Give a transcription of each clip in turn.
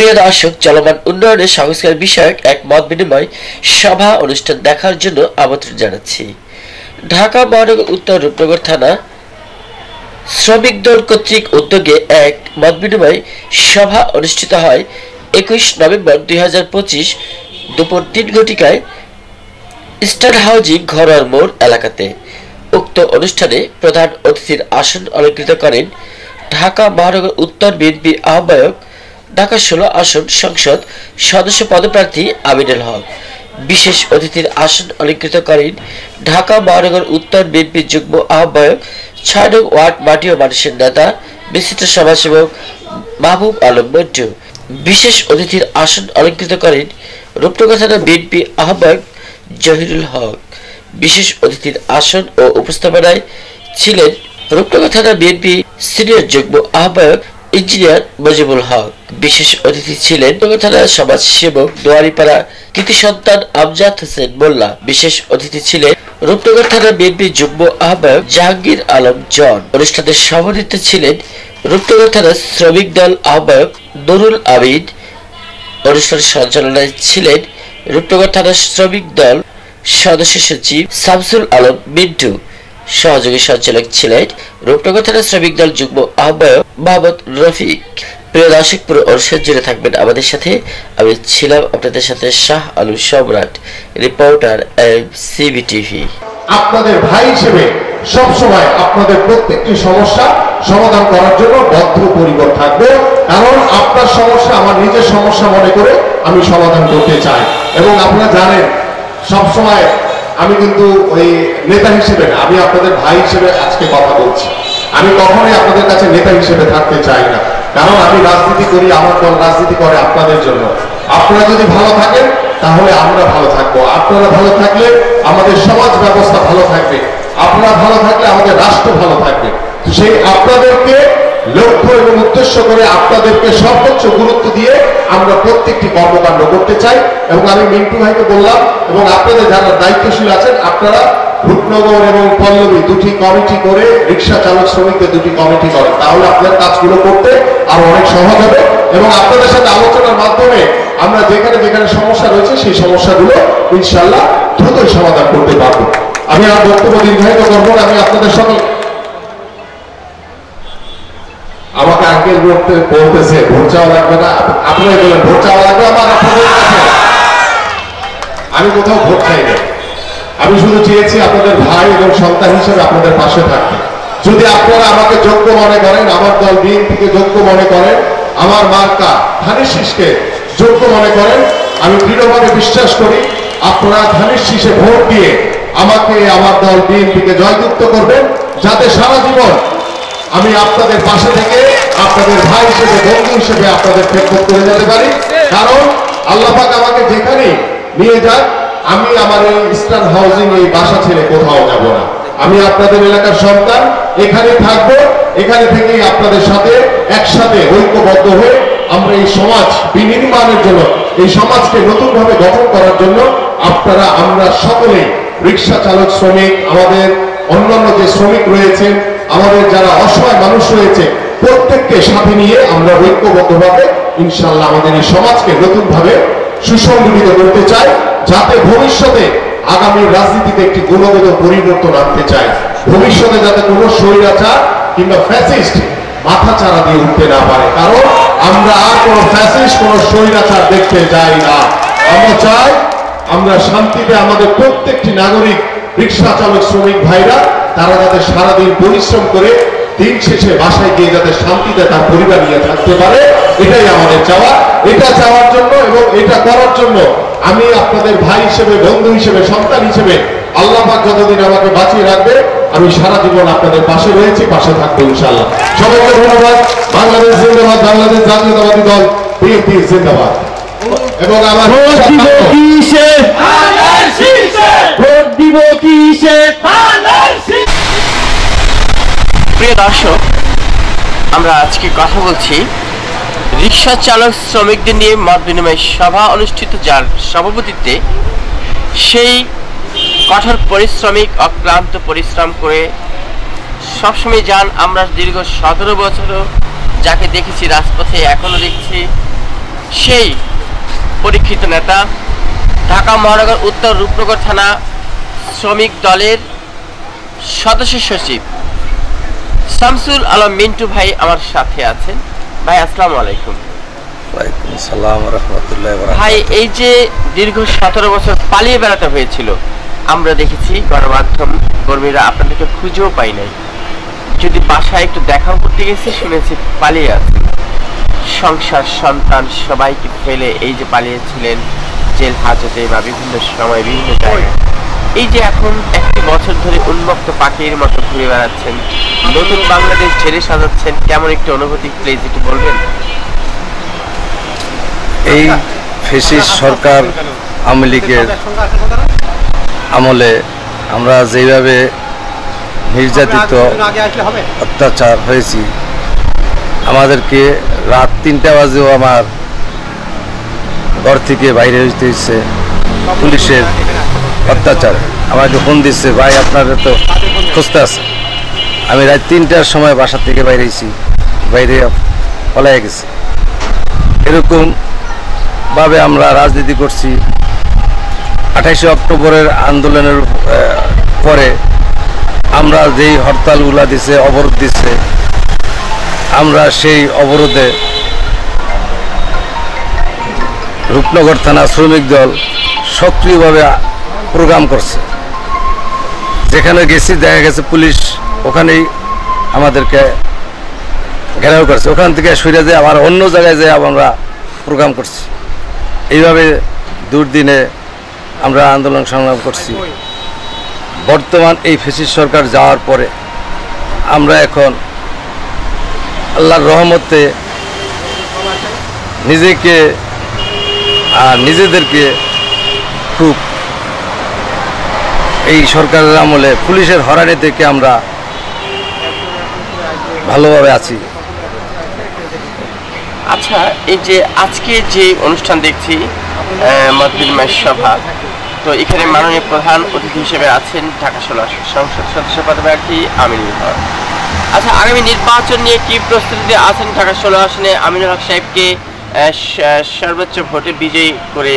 প্রিয় দর্শক, চলমান উন্নয়নের সংস্কার বিষয়ক এক মত বিনিময় সভা অনুষ্ঠান দেখার জন্য আমন্ত্রণ জানাচ্ছি। ঢাকা মহানগর উত্তর রূপনগর থানা শ্রমিক দল কর্তৃক উদ্যোগে এক মত বিনিময় সভা অনুষ্ঠিত হয় 21 নভেম্বর 2025 দুপুর 3 ঘটিকায় স্টার হাউজিং ঘরোয়ার মোড় এলাকাতে। উক্ত অনুষ্ঠানে প্রধান অতিথির আসন অলঙ্কৃত করেন ঢাকা মহানগর উত্তর বিএনপি আহ্বায়ক, ঢাকা 16 আসন সংসদ সদস্য পদপ্রার্থী আমিনুল হক। বিশেষ অতিথির আসন অলঙ্কৃত করেন ঢাকা মহানগর উত্তর বিএনপি যুগ্ম আহ্বায়ক, 6 নং ওয়ার্ড মাটি ও মানুষের নেতা, বিশিষ্ট সমাজসেবক মাহবুব আলম মন্টু। বিশেষ অতিথির আসন অলঙ্কৃত করেন রূপনগর থানা বিএনপি আহ্বায়ক জহিরুল হক। বিশেষ অতিথির আসন ও উপস্থাপনায় ছিলেন রূপনগর থানা বিএনপি সিনিয়র যুগ্ম আহ্বায়ক ইঞ্জিনিয়ার মজিবুল হক। বিশেষ অতিথি ছিলেন রূপনগর থানা সমাজ সেবক দোয়ারিপাড়া কৃতি সন্তান আমজাদ হোসেন মোল্লা। বিশেষ অতিথি ছিলেন রূপনগর থানা বিএনপি যুগ্ম আহ্বায়ক জাহাঙ্গীর আলম জন। অনুষ্ঠানে সভাপতিত্বে ছিলেন রূপনগর থানা শ্রমিক দল আহ্বায়ক নুরুল আমিন। অনুষ্ঠান সঞ্চালনায় ছিলেন রূপনগর থানা শ্রমিক দল সদস্য সচিব শামসুল আলম মিন্টু। সহযোগী সঞ্চালক ছিলেন রূপনগর থানা শ্রমিক দল যুগ্ম আহ্বায়ক মোহাম্মদ রফিক। প্রিয় দর্শক, পুরো অনুষ্ঠান জুড়ে থাকবেন আমাদের সাথে। আমি ছিলাম আপনাদের সাথে শাহ আলু সম্রাট, রিপোর্টার সিবি টিভি। আপনাদের ভাই হিসেবে সবসময় আপনাদের প্রত্যেকটি সমস্যা সমাধান করার জন্য বদ্ধপরিকর থাকবো, কারণ আপনার সমস্যা আমার নিজের সমস্যা মনে করে আমি সমাধান করতে চাই। এবং আপনারা জানেন সবসময় আমি কিন্তু ওই নেতা হিসেবে না, আমি আপনাদের ভাই হিসেবে আজকে কথা বলছি। আমি কখনোই আপনাদের কাছে নেতা হিসেবে থাকতে চাই না, কারণ আমি রাজনীতি করি, আমার দল রাজনীতি করে আপনাদের জন্য। আপনারা যদি ভালো থাকেন তাহলে আমরা ভালো থাকবো, আপনারা ভালো থাকলে আমাদের সমাজ ব্যবস্থা ভালো থাকবে, আপনারা ভালো থাকলে আমাদের রাষ্ট্র ভালো থাকবে। সেই আপনাদেরকে লক্ষ্য এবং উদ্দেশ্য করে আপনাদেরকে সর্বোচ্চ গুরুত্ব দিয়ে আমরা প্রত্যেকটি কর্মকাণ্ড করতে চাই। এবং আমি মিন্টু ভাইকে বললাম, এবং আপনাদের যারা দায়িত্বশীল আছেন আপনারা রূপনগর এবং পল্লবী দুটি কমিটি করে, রিক্সা চালক শ্রমিকদের দুটি কমিটি করেন, তাহলে আপনাদের কাজগুলো করতে আরো অনেক সহজ হবে। এবং আপনাদের সাথে আলোচনার মাধ্যমে আমরা যেখানে যেখানে সমস্যা রয়েছে সেই সমস্যাগুলো ইনশাল্লাহ দ্রুতই সমাধান করতে পারবো। আমি আর বক্তব্য দীর্ঘায়িত করবো না। আমি আপনাদের সঙ্গে আমাকে আঙ্কেল বলতেছে ভোট চাওয়া লাগবে না, আপনারা বলেন ভোট চাওয়া লাগবে আমার আপনাদের কাছে। আমি কোথাও ভোট চাই না, আমি শুধু চেয়েছি আপনাদের ভাই এবং সন্তান হিসেবে আপনাদের পাশে থাকতে। যদি আপনারা আমাকে যোগ্য মনে করেন, আমার দল বিএনপিকে যোগ্য মনে করেন, আমার মার্কা ধানের শীষকে যোগ্য মনে করেন, আমি দৃঢ়ভাবে বিশ্বাস করি আপনারা ধানের শীষে ভোট দিয়ে আমাকে, আমার দল বিএনপিকে জয়যুক্ত করবেন, যাতে সারা জীবন আমি আপনাদের পাশে থেকে আপনাদের ভাই হিসেবে, বন্ধু হিসেবে আপনাদের খেদমত করে যেতে পারি। কারণ আল্লাহ পাক আমাকে যেখানে নিয়ে যান, আমি আমার এই স্টার হাউজিং এই বাসা ছেড়ে কোথাও যাব না। আমি আপনাদের এলাকার সন্তান, এখানে থাকবো, এখানে থেকেই আপনাদের সাথে একসাথে ঐক্যবদ্ধ হয়ে আমরা এই সমাজ বিনির্মাণের জন্য, এই সমাজকে নতুন ভাবে গঠন করার জন্য আপনারা, আমরা সকলেই রিক্সা চালক শ্রমিক, আমাদের অন্যান্য যে শ্রমিক রয়েছে, আমাদের যারা অসহায় মানুষ রয়েছে, প্রত্যেককে সাথে নিয়ে আমরা ঐক্যবদ্ধভাবে ইনশাআল্লাহ আমাদের এই সমাজকে নতুন ভাবে সুসংগঠিত করতে চাই, যাতে ভবিষ্যতে আগামী রাজনীতিতে একটি গুণগত পরিবর্তন আনতে চাই। ভবিষ্যতে যাতে কোনো স্বৈরাচার কিংবা ফ্যাসিস্ট মাথা চারা দিয়ে উঠতে না পারে, কারণ আমরা আর কোনো ফ্যাসিস্ট, কোনো স্বৈরাচার দেখতে চাই না। আমরা চাই আমরা শান্তিতে আমাদের প্রত্যেকটি নাগরিক, রিক্সা চালক শ্রমিক ভাইরা, তারা যাতে সারাদিন পরিশ্রম করে দিন শেষে বাসায় গিয়ে যাতে শান্তিতে তার পরিবার নিয়ে থাকতে পারে, এটাই আমাদের চাওয়া। এটা চাওয়ার জন্য এবং এটা করার জন্য আমি আপনাদের ভাই হিসেবে, বন্ধু হিসেবে, সন্তান হিসেবে আল্লাহ পাক যতদিন আমাকে বাঁচিয়ে রাখবে, আমি সারা জীবন আপনাদের পাশে রয়েছি, পাশে থাকবো ইনশাআল্লাহ। সবাইকে ধন্যবাদ। বাংলাদেশ জিন্দাবাদ, বাংলাদেশ জাতীয়তাবাদী দল বিএনপি জিন্দাবাদ। এবং আমার প্রিয় দর্শক, আমরা আজকে কথা বলছি রিক্সা চালক শ্রমিকদের নিয়ে মত বিনিময় সভা অনুষ্ঠিত, যার সভাপতিত্বে সেই কঠোর পরিশ্রমিক, অক্লান্ত পরিশ্রম করে সবসময় যান। আমরা দীর্ঘ 17 বছরও যাকে দেখেছি রাজপথে, এখনো দেখছি সেই পরীক্ষিত নেতা ঢাকা মহানগর উত্তর রূপনগর থানা শ্রমিক দলের সদস্য সচিব শামসুল আলম মিন্টু ভাই আমার সাথে আছেন। ভাই আসসালামু আলাইকুম। ওয়ালাইকুম আসসালাম ওয়া রাহমাতুল্লাহি ওয়া বারাকাতুহু। ভাই, এই যে দীর্ঘ 17 বছর পালিয়ে বেড়াতে হয়েছিল, আমরা দেখেছি গণমাধ্যম কর্মীরা আপনাদেরকে খুঁজেও পাই নাই। যদি বাসায় একটু দেখা করতে গেছি শুনেছি পালিয়ে আছেন। সংসার সন্তান সবাইকে ফেলে এই যে পালিয়েছিলেন জেল হাজতে বা বিভিন্ন সময় বিভিন্ন জায়গায়, এই যে এখন 1 বছর ধরে উন্মুক্ত পাখির মতো ঘুরে বেড়াচ্ছেন, নতুন বাংলাদেশ ঝেড়ে সাজাচ্ছেন, কেমন একটু অনুভূতি প্লিজ একটু বলবেন? এই ফ্যাসিস্ট সরকার আওয়ামী লীগের আমলে আমরা যেভাবে নির্যাতিত অত্যাচার হয়েছি, আমাদেরকে রাত 3টা বাজেও আমার ঘর থেকে বাইরে হইতে হচ্ছে পুলিশের অত্যাচার। আমাকে ফোন দিচ্ছে, ভাই আপনারা তো খুঁজতে আছে। আমি রাত 3টার সময় বাসা থেকে বাইরে হয়েছি, বাইরে পলাইয়া গেছি। এরকম ভাবে আমরা রাজনীতি করছি। 28শে অক্টোবরের আন্দোলনের পরে আমরা যেই হরতালগুলা দিছে, অবরোধ দিচ্ছে, আমরা সেই অবরোধে রূপনগর থানা শ্রমিক দল সক্রিয়ভাবে প্রোগ্রাম করছে। যেখানে গেছি দেখা গেছে পুলিশ ওখানেই আমাদেরকে ঘেরাও করছে, ওখান থেকে সরে যায় আবার অন্য জায়গায় যেয়ে আমরা প্রোগ্রাম করছি। এইভাবে দুর্দিনে আমরা আন্দোলন সংগ্রাম করছি। বর্তমান এই ফ্যাসিস্ট সরকার যাওয়ার পরে আমরা এখন আল্লাহর রহমতে নিজেকে আর নিজেদেরকে খুব এই সরকারের আমলে পুলিশের হয়রানি থেকে আমরা ভালোভাবে আছি। আচ্ছা, এই যে আজকে যে অনুষ্ঠান দেখছি মত বিনিময় সভা, তো এখানে মাননীয় প্রধান অতিথি হিসেবে আছেন ঢাকা 16 সংসদ সদস্য পদপ্রার্থী আমিনুল হক। আচ্ছা, আগামী নির্বাচন নিয়ে কি প্রস্তুতি আছেন? ঢাকা 16 আসনে আমিনুল হক সাহেবকে সর্বোচ্চ ভোটে বিজয়ী করে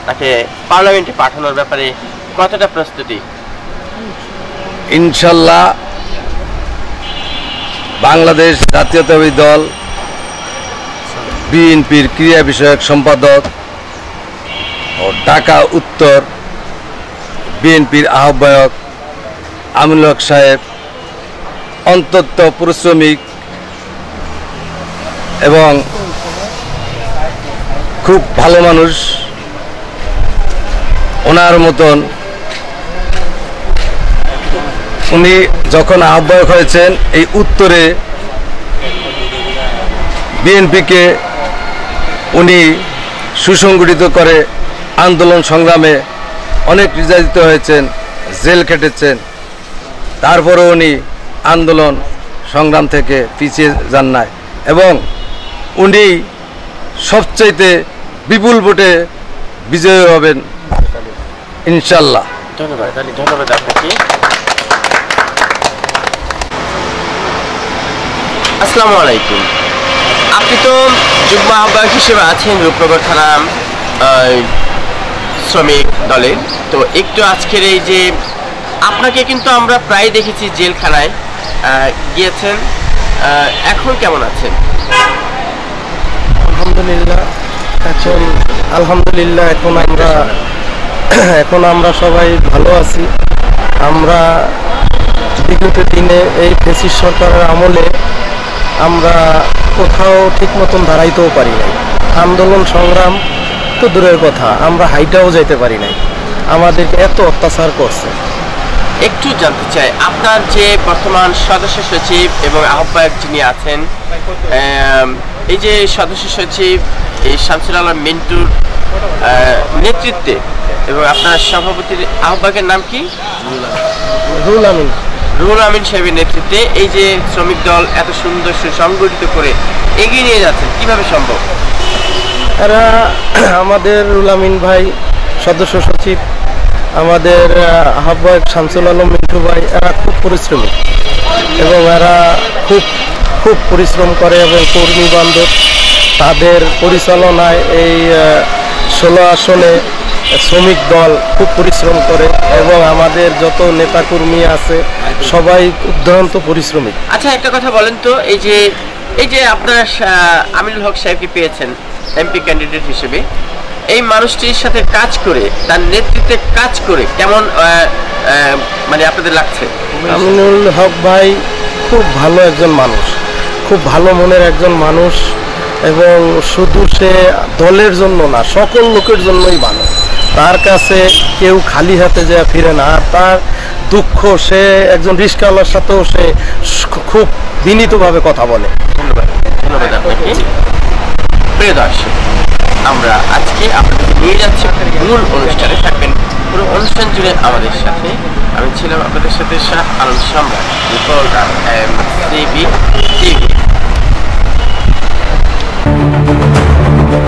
তাকে পার্লামেন্টে পাঠানোর ব্যাপারে কতটা প্রস্তুতি? ইনশাল্লাহ বাংলাদেশ জাতীয়তাবাদী দল বিএনপির ক্রীড়া বিষয়ক সম্পাদক ও ঢাকা উত্তর বিএনপির আহ্বায়ক আমিনুল হক সাহেব অত্যন্ত পরিশ্রমিক এবং খুব ভালো মানুষ। ওনার মতন উনি যখন আহ্বায়ক হয়েছেন এই উত্তরে বিএনপিকে উনি সুসংগঠিত করে আন্দোলন সংগ্রামে অনেক নির্যাতিত হয়েছেন, জেল খেটেছেন, তারপরেও উনি আন্দোলন সংগ্রাম থেকে পিছিয়ে যান নাই এবং উনি সবচাইতে বিপুল ভোটে বিজয়ী হবেন ইনশাল্লাহ। ধন্যবাদ, ধন্যবাদ আপনাকে। আসসালামু আলাইকুম। আপনি তো যুগ্ম আহ্বায়ক হিসেবে আছেন রূপনগর থানা শ্রমিক দলের, তো একটু আজকের এই যে আপনাকে কিন্তু আমরা প্রায় দেখেছি জেলখানায় গিয়েছেন, এখন কেমন আছেন? আলহামদুলিল্লাহ এখন আমরা সবাই ভালো আছি। আমরা বিগত দিনে এই ফ্যাসিস্ট সরকারের আমলে আমরা কোথাও ঠিক মতন দাঁড়াইতেও পারি নাই। আন্দোলন সংগ্রাম তো দূরের কথা, আমরা হাইটাও যেতে পারি নাই, আমাদেরকে এত অত্যাচার করছে। একটু জানতে চাই, আপনার যে বর্তমান সদস্য সচিব এবং আহ্বায়ক যিনি আছেন, এই যে সদস্য সচিব এই শামসুল আলম মিন্টুর নেতৃত্বে এবং আপনার সভাপতির আহ্বায়কের নাম কি? রুহুল আমিন সাহেবের নেতৃত্বে এই যে শ্রমিক দল এত সুন্দর সুসংগঠিত করে এগিয়ে নিয়ে যাচ্ছেন, কিভাবে সম্ভব? এরা আমাদের রুহুল আমিন ভাই সদস্য সচিব, আমাদের আহ্বায়ক শামসুল আলম মিন্টু ভাই, এরা খুব পরিশ্রমী এবং এরা খুব পরিশ্রম করে এবং কর্মী বান্ধব তাদের পরিচালনায় এই 16 আসনে শ্রমিক দল খুব পরিশ্রম করে এবং আমাদের যত নেতাকর্মী আছে সবাই দুর্দান্ত পরিশ্রমী। আচ্ছা, একটা কথা বলেন তো, এই যে আপনারা আমিনুল হক সাহেবকে পেয়েছেন এমপি ক্যান্ডিডেট হিসেবে, এই মানুষটির সাথে কাজ করে, তার নেতৃত্বে কাজ করে কেমন মানে আপনাদের লাগছে? আমিনুল হক ভাই খুব ভালো একজন মানুষ, খুব ভালো মনের একজন মানুষ, এবং শুধু সে দলের জন্য না, সকল লোকের জন্যই ভালো। তার কাছে কেউ খালি হাতে যায় ফিরে না। আর তার দুঃখ, সে একজন রিস্কাওয়ালার সাথেও সে খুব বিনীতভাবে কথা বলে। ধন্যবাদ আপনাকে। প্রিয় দর্শক, আমরা আজকে আপনাদের নিয়ে যাচ্ছি মূল অনুষ্ঠানে, থাকবেন পুরো অনুষ্ঠান জুড়ে আমাদের সাথে। আমি ছিলাম আপনাদের সাথে শাহ আলম সম্রাট, রিপোর্টার MCB TV।